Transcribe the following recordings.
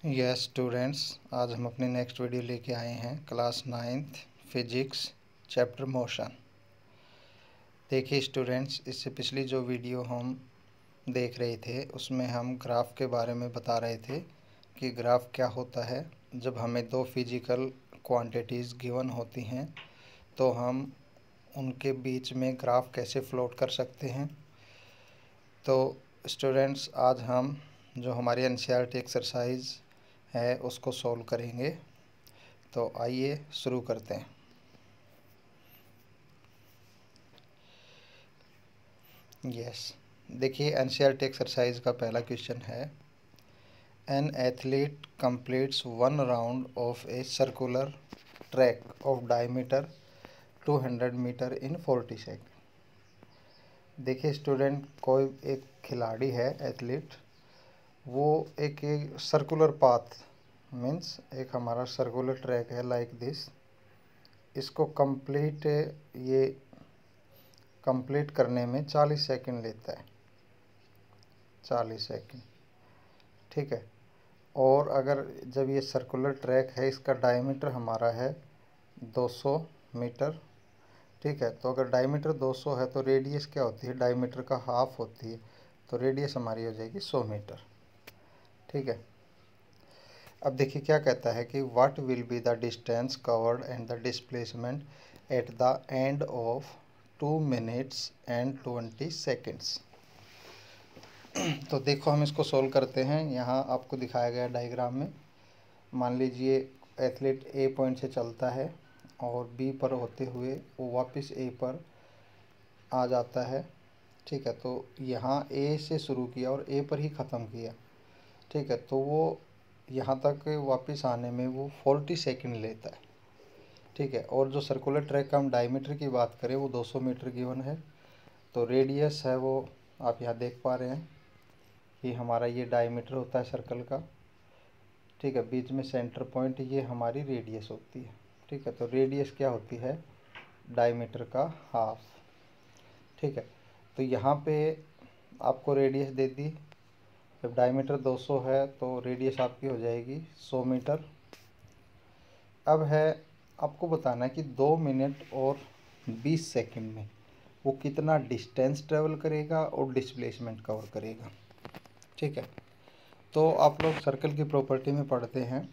Yes students, आज हम अपनी नेक्स्ट वीडियो लेके आए हैं class 9th physics chapter motion. देखिए स्टूडेंट्स, इससे पिछली जो वीडियो हम देख रहे थे उसमें हम ग्राफ के बारे में बता रहे थे कि ग्राफ क्या होता है। जब हमें दो फिजिकल क्वांटिटीज़ गिवन होती हैं तो हम उनके बीच में ग्राफ कैसे फ्लोट कर सकते हैं। तो स्टूडेंट्स, आज हम जो हमारी एनसीईआरटी एक्सरसाइज है उसको सॉल्व करेंगे। तो आइए शुरू करते हैं। यस, देखिए एनसीईआरटी एक्सरसाइज का पहला क्वेश्चन है, an athlete completes 1 round of a circular track of diameter 200 metre in 40 second. देखिए स्टूडेंट, कोई एक खिलाड़ी है एथलीट, वो एक सर्कुलर पाथ मीन्स एक हमारा सर्कुलर ट्रैक है लाइक दिस, इसको कंप्लीट करने में 40 सेकंड लेता है। 40 सेकंड, ठीक है। और अगर जब ये सर्कुलर ट्रैक है, इसका डायमीटर हमारा है 200 मीटर, ठीक है। तो अगर डायमीटर 200 है तो रेडियस क्या होती है, डायमीटर का हाफ होती है, तो रेडियस हमारी हो जाएगी 100 मीटर, ठीक है। अब देखिए क्या कहता है कि what will be the distance covered and the displacement at the end of 2 minutes and 20 seconds. तो देखो हम इसको सोल्व करते हैं। यहाँ आपको दिखाया गया डायग्राम में, मान लीजिए एथलीट ए पॉइंट से चलता है और बी पर होते हुए वो वापस ए पर आ जाता है, ठीक है। तो यहाँ ए से शुरू किया और ए पर ही ख़त्म किया, ठीक है। तो वो यहाँ तक वापस आने में वो 40 सेकंड लेता है, ठीक है। और जो सर्कुलर ट्रैक का हम डायमीटर की बात करें वो 200 मीटर गिवन है। तो रेडियस है वो आप यहाँ देख पा रहे हैं कि हमारा ये डायमीटर होता है सर्कल का, ठीक है। बीच में सेंटर पॉइंट, ये हमारी रेडियस होती है, ठीक है। तो रेडियस क्या होती है, डायमीटर का हाफ, ठीक है। तो यहाँ पे आपको रेडियस दे दी, जब डायमीटर 200 है तो रेडियस आपकी हो जाएगी 100 मीटर। अब है आपको बताना है कि 2 मिनट और 20 सेकंड में वो कितना डिस्टेंस ट्रेवल करेगा और डिस्प्लेसमेंट कवर करेगा, ठीक है। तो आप लोग सर्कल की प्रॉपर्टी में पढ़ते हैं,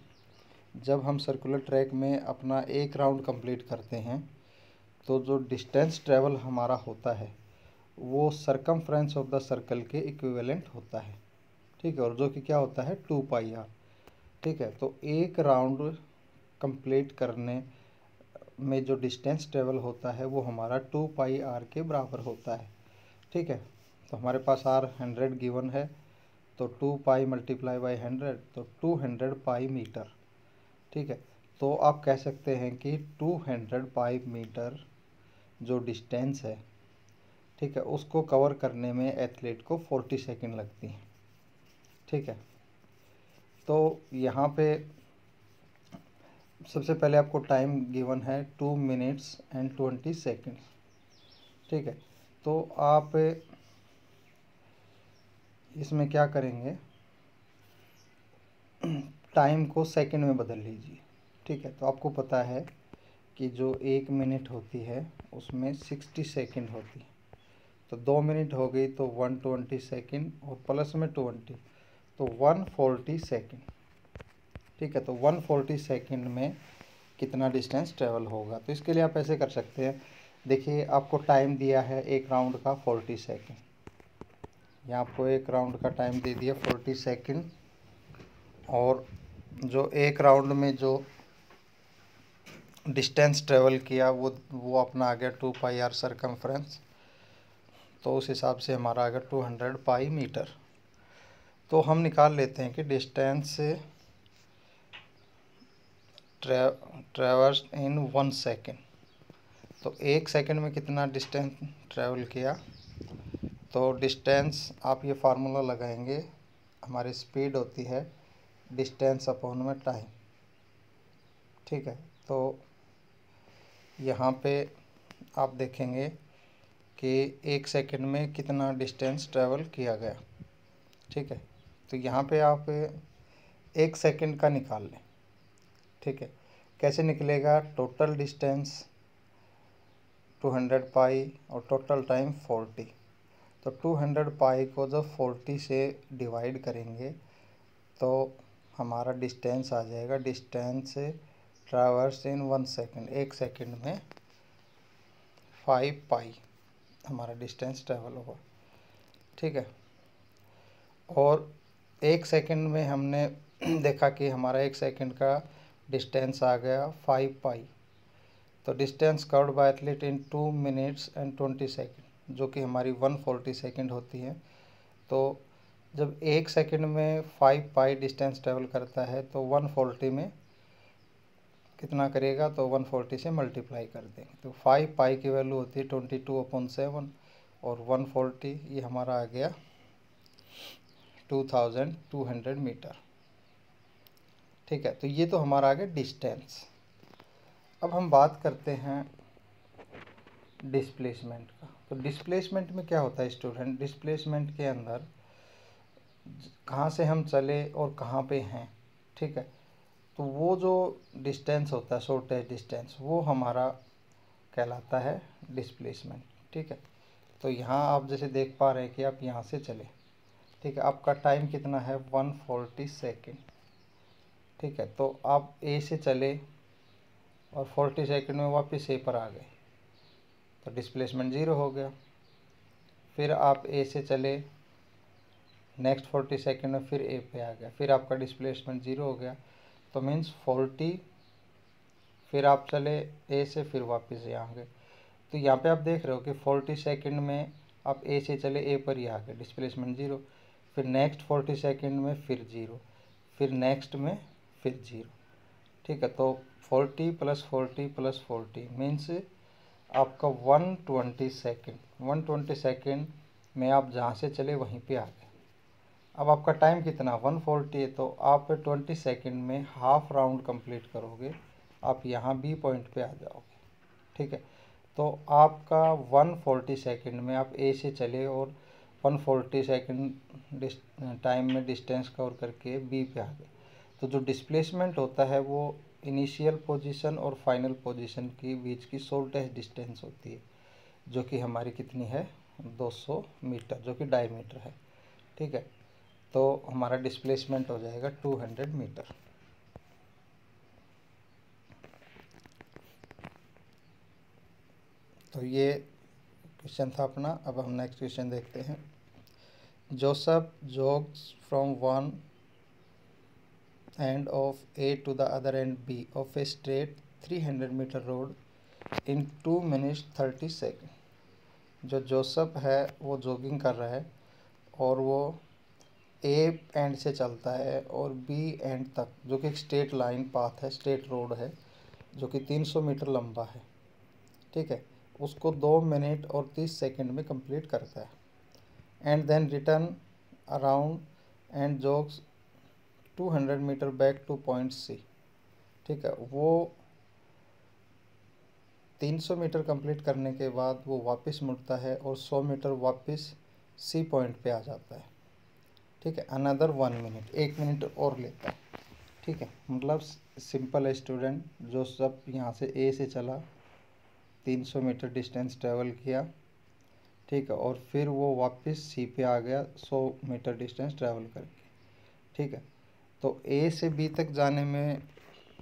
जब हम सर्कुलर ट्रैक में अपना एक राउंड कंप्लीट करते हैं तो जो डिस्टेंस ट्रेवल हमारा होता है वो सरकमफ्रेंस ऑफ द सर्कल के इक्विवेलेंट होता है, ठीक है। और जो कि क्या होता है 2πr, ठीक है। तो एक राउंड कंप्लीट करने में जो डिस्टेंस ट्रेवल होता है वो हमारा 2πr के बराबर होता है, ठीक है। तो हमारे पास r 100 गिवन है, तो 2π मल्टीप्लाई बाई 100 तो 200 पाई मीटर, ठीक है। तो आप कह सकते हैं कि 200 पाई मीटर जो डिस्टेंस है, ठीक है, उसको कवर करने में एथलीट को 40 सेकंड लगती हैं, ठीक है। तो यहाँ पे सबसे पहले आपको टाइम गिवन है 2 मिनट्स एंड 20 सेकेंड, ठीक है। तो आप इसमें क्या करेंगे, टाइम को सेकंड में बदल लीजिए, ठीक है। तो आपको पता है कि जो 1 मिनट होती है उसमें 60 सेकंड होती है, तो 2 मिनट हो गई तो 120 सेकंड और प्लस में 20 तो 140 सेकंड, ठीक है। तो 140 सेकंड में कितना डिस्टेंस ट्रेवल होगा। तो इसके लिए आप ऐसे कर सकते हैं, देखिए आपको टाइम दिया है एक राउंड का 40 सेकंड, यहाँ आपको एक राउंड का टाइम दे दिया 40 सेकंड, और जो एक राउंड में जो डिस्टेंस ट्रेवल किया वो अपना आ गया 2πr सरकमफ्रेंस, तो उस हिसाब से हमारा आ गया 200 पाई मीटर। तो हम निकाल लेते हैं कि डिस्टेंस ट्रेवर्स इन 1 सेकेंड, तो 1 सेकेंड में कितना डिस्टेंस ट्रेवल किया। तो डिस्टेंस आप ये फार्मूला लगाएंगे, हमारी स्पीड होती है डिस्टेंस अपॉन में टाइम, ठीक है। तो यहाँ पे आप देखेंगे कि 1 सेकेंड में कितना डिस्टेंस ट्रेवल किया गया, ठीक है। तो यहाँ पे आप 1 सेकंड का निकाल लें। ठीक है, कैसे निकलेगा? टोटल डिस्टेंस 200 पाई और टोटल टाइम 40। तो 200 पाई को जब 40 से डिवाइड करेंगे तो हमारा डिस्टेंस आ जाएगा, डिस्टेंस ट्रैवर्स इन 1 सेकंड, 1 सेकंड में 5 पाई हमारा डिस्टेंस ट्रैवल होगा। ठीक है, और 1 सेकंड में हमने देखा कि हमारा 1 सेकंड का डिस्टेंस आ गया 5 पाई। तो distance covered by athlete in 2 minutes and 20 second, जो कि हमारी 140 सेकंड होती है। तो जब 1 सेकंड में 5 पाई डिस्टेंस ट्रेवल करता है तो 140 में कितना करेगा? तो 140 से मल्टीप्लाई कर देंगे तो 5 पाई की वैल्यू होती है 22/7 और 140 ये हमारा आ गया 2200 मीटर। ठीक है, तो ये तो हमारा आ गया डिस्टेंस। अब हम बात करते हैं डिस्प्लेसमेंट का। तो डिस्प्लेसमेंट में क्या होता है स्टूडेंट? डिस्प्लेसमेंट के अंदर कहाँ से हम चले और कहाँ पे हैं। ठीक है, तो वो जो डिस्टेंस होता है, शॉर्टेज डिस्टेंस, वो हमारा कहलाता है डिस्प्लेसमेंट। ठीक है, तो यहाँ आप जैसे देख पा रहे हैं कि आप यहाँ से चले। ठीक है, आपका टाइम कितना है? 140 सेकेंड। ठीक है, तो आप ए से चले और 40 सेकेंड में वापस ए पर आ गए तो डिस्प्लेसमेंट 0 हो गया। फिर आप ए से चले, नेक्स्ट 40 सेकेंड में फिर ए पे आ गया, फिर आपका डिस्प्लेसमेंट 0 हो गया। तो मीन्स 40, फिर आप चले ए से, फिर वापस यहाँ गए। तो यहाँ पे आप देख रहे हो कि 40 सेकेंड में आप ए से चले, ए पर ही आ गए, डिस्प्लेसमेंट 0। फिर नेक्स्ट 40 सेकेंड में फिर 0, फिर नेक्स्ट में फिर 0। ठीक है, तो 40 + 40 + 40 मीन्स आपका 120 सेकेंड में आप जहाँ से चले वहीं पे आ गए। अब आपका टाइम कितना? 140 है, तो आप 20 सेकेंड में हाफ राउंड कंप्लीट करोगे, आप यहाँ बी पॉइंट पे आ जाओगे। ठीक है, तो आपका 140 सेकेंड में आप ए से चले और 140 सेकेंड टाइम में डिस्टेंस कवर करके बी पे आ गए। तो जो डिस्प्लेसमेंट होता है वो इनिशियल पोजीशन और फाइनल पोजीशन के बीच की शॉर्टेस्ट डिस्टेंस होती है, जो कि हमारी कितनी है? 200 मीटर, जो कि डायमीटर है। ठीक है, तो हमारा डिस्प्लेसमेंट हो जाएगा 200 मीटर। तो ये क्वेश्चन था अपना। अब हम नेक्स्ट क्वेश्चन देखते हैं। Joseph jogs from one end of A to the other end B of a straight 300-meter road in 2 minutes 30 seconds। जो जोसेफ है वो जॉगिंग कर रहा है और वो ए एंड से चलता है और बी एंड तक, जो कि एक स्ट्रेट लाइन पाथ है, स्ट्रेट रोड है, जो कि 300 मीटर लंबा है। ठीक है, उसको 2 मिनट और 30 सेकंड में कंप्लीट करता है। And then return around and jogs 200 metre back to point C. ठीक है, वो 300 मीटर कंप्लीट करने के बाद वो वापस मुड़ता है और 100 मीटर वापस सी पॉइंट पे आ जाता है। ठीक है, अनदर 1 मिनट, 1 मिनट और लेता है। ठीक है, मतलब सिंपल है स्टूडेंट। जो सब यहाँ से ए से चला, 300 मीटर डिस्टेंस ट्रेवल किया, ठीक है, और फिर वो वापस सी पे आ गया 100 मीटर डिस्टेंस ट्रेवल करके। ठीक है, तो ए से बी तक जाने में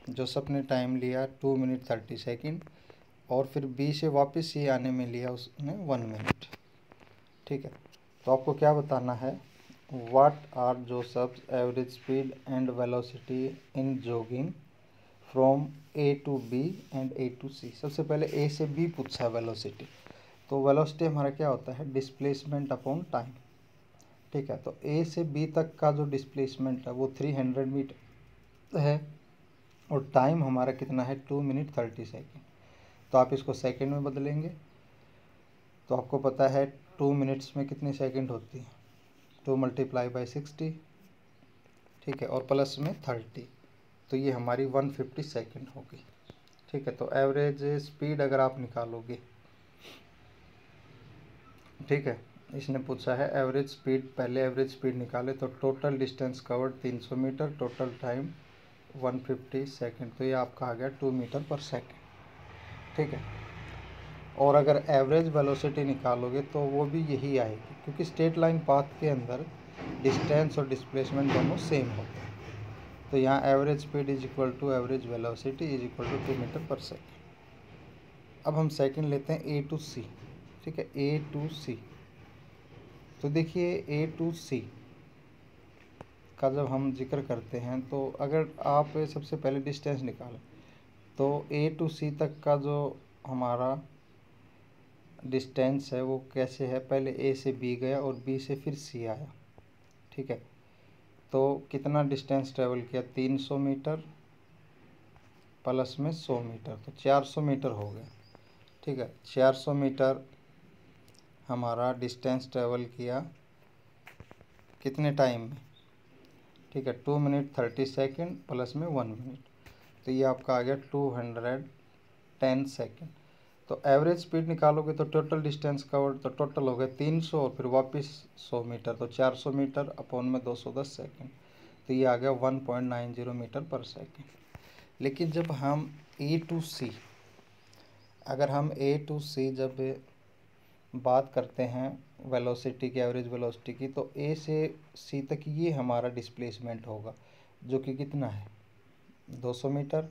जोसेफ ने टाइम लिया 2 मिनट 30 सेकेंड और फिर बी से वापस सी आने में लिया उसने 1 मिनट। ठीक है, तो आपको क्या बताना है? What are Joseph's average speed and velocity in jogging from A to B and A to C। सबसे पहले A से B पूछा वेलोसिटी। तो वेलोसिटी हमारा क्या होता है? Displacement upon time. ठीक है, तो A से B तक का जो डिस्प्लेसमेंट है वो 300 मीटर है और टाइम हमारा कितना है? 2 मिनट 30 सेकेंड। तो आप इसको सेकेंड में बदलेंगे तो आपको पता है 2 मिनट्स में कितनी सेकेंड होती है? 2 × 60। ठीक है, और प्लस में 30, तो ये हमारी 150 सेकेंड होगी। ठीक है, तो एवरेज स्पीड अगर आप निकालोगे, ठीक है, इसने पूछा है एवरेज स्पीड, पहले एवरेज स्पीड निकाले तो total distance covered 300 metre, total time 150 second, तो ये आपका आ गया 2 मीटर पर सेकेंड। ठीक है, और अगर एवरेज वेलोसिटी निकालोगे तो वो भी यही आएगी, क्योंकि स्ट्रेट लाइन पाथ के अंदर डिस्टेंस और डिस्प्लेसमेंट दोनों सेम होते हैं। तो यहाँ average speed is equal to average velocity is equal to 2 metre per second. अब हम सेकंड लेते हैं ए टू सी। ठीक है, ए टू सी। तो देखिए ए टू सी का जब हम जिक्र करते हैं तो अगर आप सबसे पहले डिस्टेंस निकालें तो ए टू सी तक का जो हमारा डिस्टेंस है वो कैसे है, पहले ए से बी गया और बी से फिर सी आया। ठीक है, तो कितना डिस्टेंस ट्रेवल किया, 300 मीटर प्लस में 100 मीटर, तो 400 मीटर हो गया। ठीक है, 400 मीटर हमारा डिस्टेंस ट्रेवल किया कितने टाइम में। ठीक है, 2 मिनट 30 सेकेंड प्लस में 1 मिनट, तो ये आपका आ गया 210 सेकेंड। तो एवरेज स्पीड निकालोगे तो टोटल डिस्टेंस कवर्ड, तो टोटल हो गया 300 और फिर वापस 100 मीटर, तो 400 मीटर अपॉन में 210 सेकेंड, तो ये आ गया 1.90 मीटर पर सेकेंड। लेकिन जब हम ए टू सी, अगर हम ए टू सी जब बात करते हैं वेलोसिटी की, एवरेज वेलोसिटी की, तो ए से सी तक ये हमारा डिस्प्लेसमेंट होगा, जो कि कितना है 200 मीटर,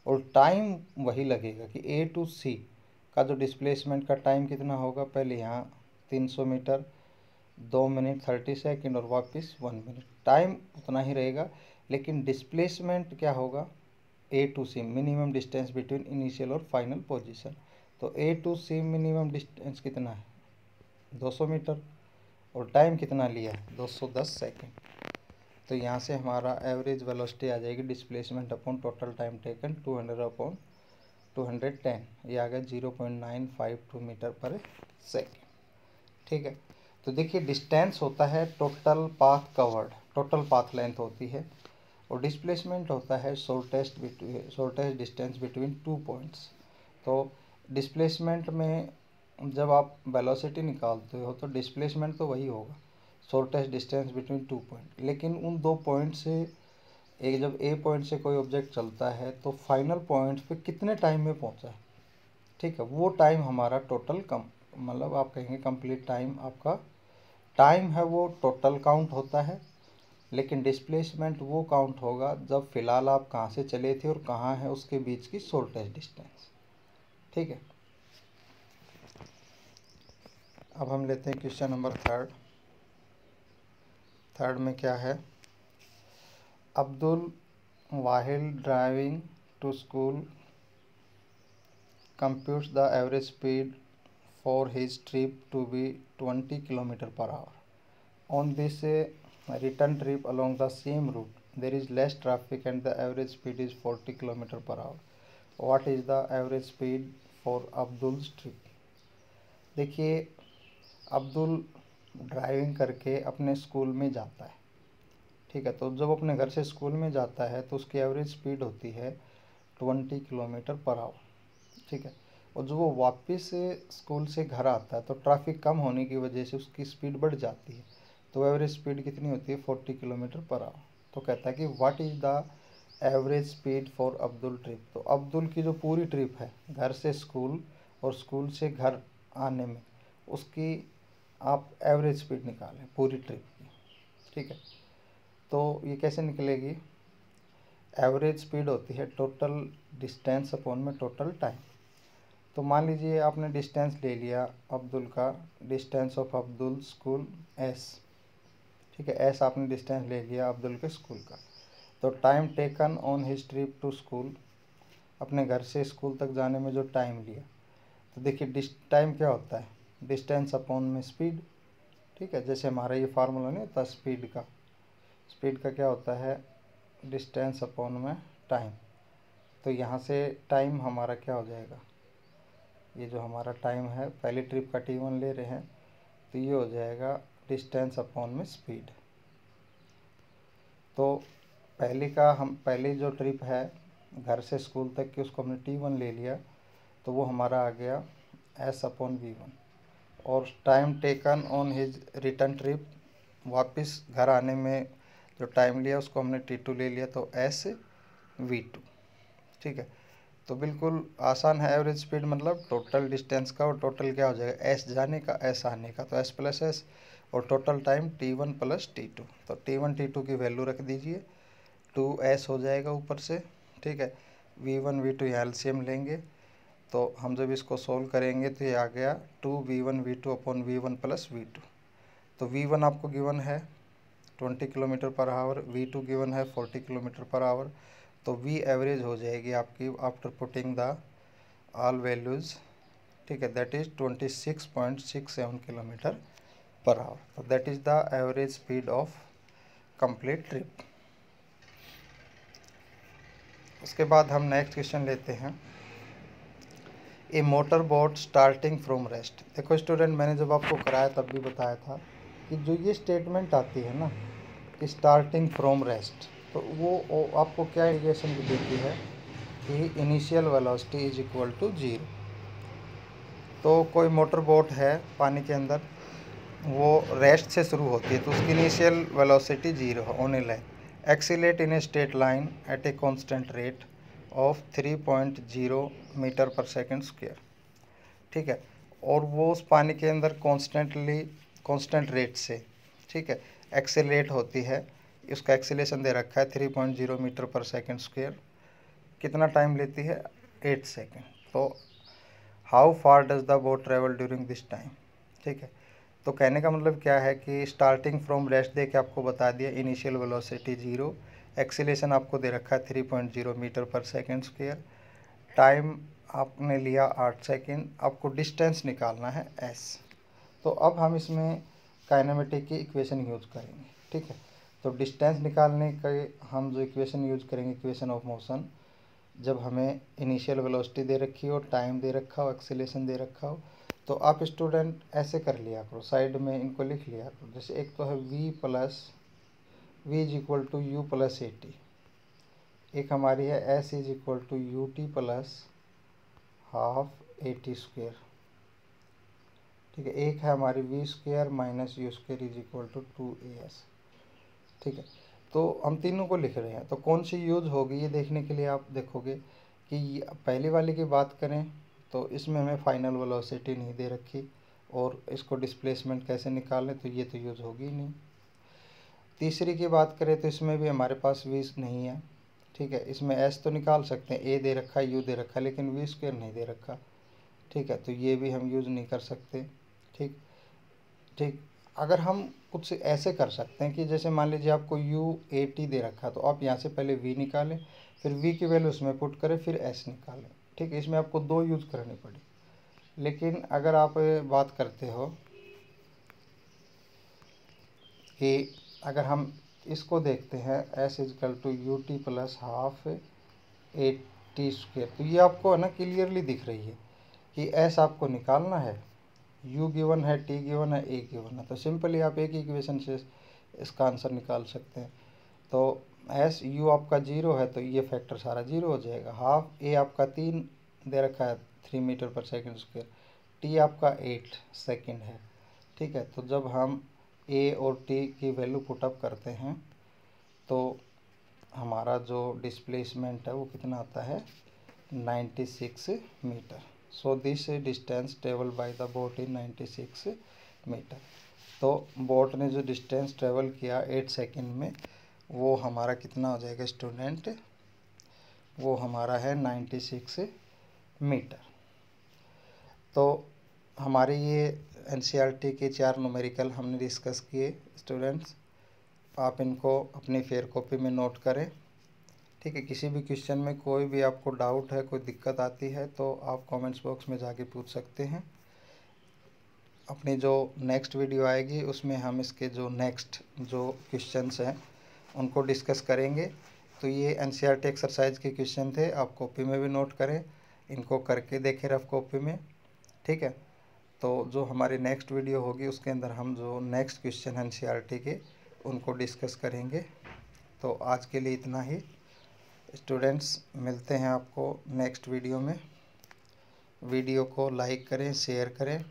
और टाइम वही लगेगा कि ए टू सी का जो डिस्प्लेसमेंट का टाइम कितना होगा, पहले यहाँ 300 मीटर 2 मिनट 30 सेकेंड और वापस 1 मिनट, टाइम उतना ही रहेगा, लेकिन डिस्प्लेसमेंट क्या होगा, A to C minimum distance between initial और फाइनल पोजीशन। तो A to C minimum distance कितना है 200 मीटर और टाइम कितना लिया है 210 सेकेंड। तो यहाँ से हमारा एवरेज वेलोसिटी आ जाएगी displacement upon total time taken 200 upon 210, ये आ गया 0.952 मीटर पर सेकेंड। ठीक है, तो देखिए डिस्टेंस होता है total path covered, total path length होती है, और डिस्प्लेसमेंट होता है शॉर्टेस्ट डिस्टेंस बिटवीन 2 पॉइंट्स। तो डिस्प्लेसमेंट में जब आप वेलोसिटी निकालते हो तो डिस्प्लेसमेंट तो वही होगा, शॉर्टेस्ट डिस्टेंस बिटवीन 2 पॉइंट, लेकिन उन 2 पॉइंट से एक, जब ए पॉइंट से कोई ऑब्जेक्ट चलता है तो फाइनल पॉइंट पे कितने टाइम में पहुंचा है। ठीक है, वो टाइम हमारा टोटल मतलब आप कहेंगे कंप्लीट टाइम, आपका टाइम है वो टोटल काउंट होता है, लेकिन डिस्प्लेसमेंट वो काउंट होगा जब फिलहाल आप कहाँ से चले थे और कहाँ है उसके बीच की शॉर्टेस्ट डिस्टेंस। ठीक है, अब हम लेते हैं क्वेश्चन नंबर थर्ड में क्या है, Abdul Wahil driving to school computes the average speed for his trip to be 20 km per hour. On this return trip along the same route, there is less traffic and the average speed is 40 km per hour. What is the average speed for Abdul's trip? देखिए Abdul driving करके अपने school में जाता है। ठीक है, तो जब अपने घर से स्कूल में जाता है तो उसकी एवरेज स्पीड होती है 20 किलोमीटर पर आवर। ठीक है, और जब वो वापस स्कूल से घर आता है तो ट्रैफिक कम होने की वजह से उसकी स्पीड बढ़ जाती है, तो एवरेज स्पीड कितनी होती है 40 किलोमीटर पर आवर। तो कहता है कि what is the average speed for Abdul trip. तो अब्दुल की जो पूरी ट्रिप है घर से स्कूल और स्कूल से घर आने में, उसकी आप एवरेज स्पीड निकालें पूरी ट्रिप की। ठीक है, तो ये कैसे निकलेगी, एवरेज स्पीड होती है टोटल डिस्टेंस अपॉन में टोटल टाइम। तो मान लीजिए आपने डिस्टेंस ले लिया अब्दुल का, distance of Abdul school S. ठीक है, एस आपने डिस्टेंस ले लिया अब्दुल के स्कूल का। तो time taken on his trip to school, अपने घर से स्कूल तक जाने में जो टाइम लिया, तो देखिए टाइम क्या होता है डिस्टेंस अपॉन में स्पीड। ठीक है, जैसे हमारा ये फार्मूला नहीं होता स्पीड का क्या होता है डिस्टेंस अपॉन में टाइम। तो यहाँ से टाइम हमारा क्या हो जाएगा, ये जो हमारा टाइम है पहली ट्रिप का T1 ले रहे हैं, तो ये हो जाएगा डिस्टेंस अपॉन में स्पीड। तो पहली जो ट्रिप है घर से स्कूल तक की उसको हमने T1 ले लिया, तो वो हमारा आ गया S अपॉन V1, और time taken on his return trip, वापस घर आने में जो टाइम लिया उसको हमने T2 ले लिया, तो SV2। ठीक है, तो बिल्कुल आसान है। एवरेज स्पीड मतलब टोटल डिस्टेंस का, और टोटल क्या हो जाएगा, S जाने का S आने का, तो S प्लस S, और total time T1 plus T2। तो T1 T2 की वैल्यू रख दीजिए, 2S हो जाएगा ऊपर से। ठीक है, V1 V2 यहाँ एलसीएम लेंगे, तो हम जब इसको सोल्व करेंगे तो ये आ गया 2V1 V2 upon V1 plus V2। तो V1 आपको गिवन है 20 kilometre per our, V2 given है 40 किलोमीटर पर आवर, तो V एवरेज हो जाएगी आपकी after putting the all values. ठीक है, that is 26.67 kilometre per hour. तो that is the average speed of complete trip. उसके बाद हम नेक्स्ट क्वेश्चन लेते हैं, a motor boat starting from rest. देखो स्टूडेंट, मैंने जब आपको कराया तब भी बताया था कि जो ये स्टेटमेंट आती है ना कि स्टार्टिंग फ्रॉम रेस्ट, तो वो आपको क्या इंडिकेशन देती है कि initial velocity is equal to 0। तो कोई मोटर बोट है पानी के अंदर, वो रेस्ट से शुरू होती है, तो उसकी इनिशियल वेलोसिटी 0 होने लगे, accelerates in a straight line at a constant rate of 3.0 metre per second square. ठीक है, और वो उस पानी के अंदर कांस्टेंट रेट से, ठीक है, एक्सेलेरेट होती है। उसका एक्सेलेरेशन दे रखा है 3.0 मीटर पर सेकंड स्क्वायर। कितना टाइम लेती है, 8 सेकंड। तो how far does the boat travel during this time. ठीक है, तो कहने का मतलब क्या है कि स्टार्टिंग फ्रॉम रेस्ट दे के आपको बता दिया इनिशियल वेलोसिटी 0, एक्सीलेरेशन आपको दे रखा है 3.0 metre per second square, time आपने लिया 8 सेकंड, आपको डिस्टेंस निकालना है S। तो अब हम इसमें काइनेमेटिक की इक्वेशन यूज करेंगे। ठीक है, तो डिस्टेंस निकालने के हम जो इक्वेशन यूज करेंगे, इक्वेशन ऑफ मोशन, जब हमें इनिशियल वेलोसिटी दे रखी हो, टाइम दे रखा हो, एक्सीलेरेशन दे रखा हो, तो आप स्टूडेंट ऐसे कर लिया करो, साइड में इनको लिख लिया करो। जैसे एक तो है V is equal to U plus AT, एक हमारी है S is equal to UT plus half AT square. ठीक है, एक है हमारी V square minus U square is equal to 2AS। ठीक है, तो हम तीनों को लिख रहे हैं, तो कौन सी यूज होगी ये देखने के लिए आप देखोगे कि पहली वाली की बात करें तो इसमें हमें फाइनल वेलोसिटी नहीं दे रखी, और इसको डिस्प्लेसमेंट कैसे निकालें, तो ये तो यूज़ होगी ही नहीं। तीसरी की बात करें तो इसमें भी हमारे पास V नहीं है। ठीक है, इसमें S तो निकाल सकते हैं, A दे रखा है, U दे रखा है, लेकिन V स्क्वायर नहीं दे रखा। ठीक है, तो ये भी हम यूज़ नहीं कर सकते। ठीक ठीक, अगर हम कुछ ऐसे कर सकते हैं कि जैसे मान लीजिए आपको UAT दे रखा, तो आप यहाँ से पहले V निकालें, फिर V की वैल्यू उसमें पुट करें, फिर S निकालें। ठीक है, इसमें आपको 2 यूज़ करनी पड़ी। लेकिन अगर आप बात करते हो कि अगर हम इसको देखते हैं S is equal to UT plus half AT square, तो ये आपको है ना क्लियरली दिख रही है कि S आपको निकालना है, U गिवन है, T गिवन है, A गिवन है, तो सिंपली आप एक इक्वेशन से इसका आंसर निकाल सकते हैं। तो S U आपका 0 है, तो ये फैक्टर सारा 0 हो जाएगा। हाफ A आपका 3 दे रखा है 3 metre per second square, T आपका 8 सेकंड है। ठीक है, तो जब हम A और T की वैल्यू पुटअप करते हैं तो हमारा जो डिस्प्लेसमेंट है वो कितना आता है, 96 metre. So this distance travel by the boat in 96 metre. तो बोट ने जो डिस्टेंस ट्रेवल किया 8 सेकंड में, वो हमारा कितना हो जाएगा स्टूडेंट, वो हमारा है 96 मीटर। तो हमारे ये NCERT के 4 न्यूमेरिकल हमने डिस्कस किए स्टूडेंट्स, आप इनको अपनी फेयर कॉपी में नोट करें। ठीक है, किसी भी क्वेश्चन में कोई भी आपको डाउट है, कोई दिक्कत आती है, तो आप कमेंट्स बॉक्स में जाके पूछ सकते हैं। अपनी जो नेक्स्ट वीडियो आएगी उसमें हम इसके जो नेक्स्ट जो क्वेश्चंस हैं उनको डिस्कस करेंगे। तो ये NCERT एक्सरसाइज के क्वेश्चन थे, आप कॉपी में भी नोट करें, इनको करके देखें रफ कॉपी में। ठीक है, तो जो हमारी नेक्स्ट वीडियो होगी उसके अंदर हम जो नेक्स्ट क्वेश्चन NCERT के उनको डिस्कस करेंगे। तो आज के लिए इतना ही स्टूडेंट्स, मिलते हैं आपको नेक्स्ट वीडियो में। वीडियो को लाइक करें, शेयर करें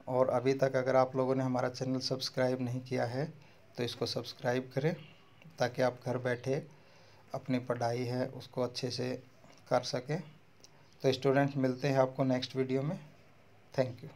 और अभी तक अगर आप लोगों ने हमारा चैनल सब्सक्राइब नहीं किया है तो इसको सब्सक्राइब करें, ताकि आप घर बैठे अपनी पढ़ाई है उसको अच्छे से कर सकें। तो स्टूडेंट, मिलते हैं आपको नेक्स्ट वीडियो में। Thank you.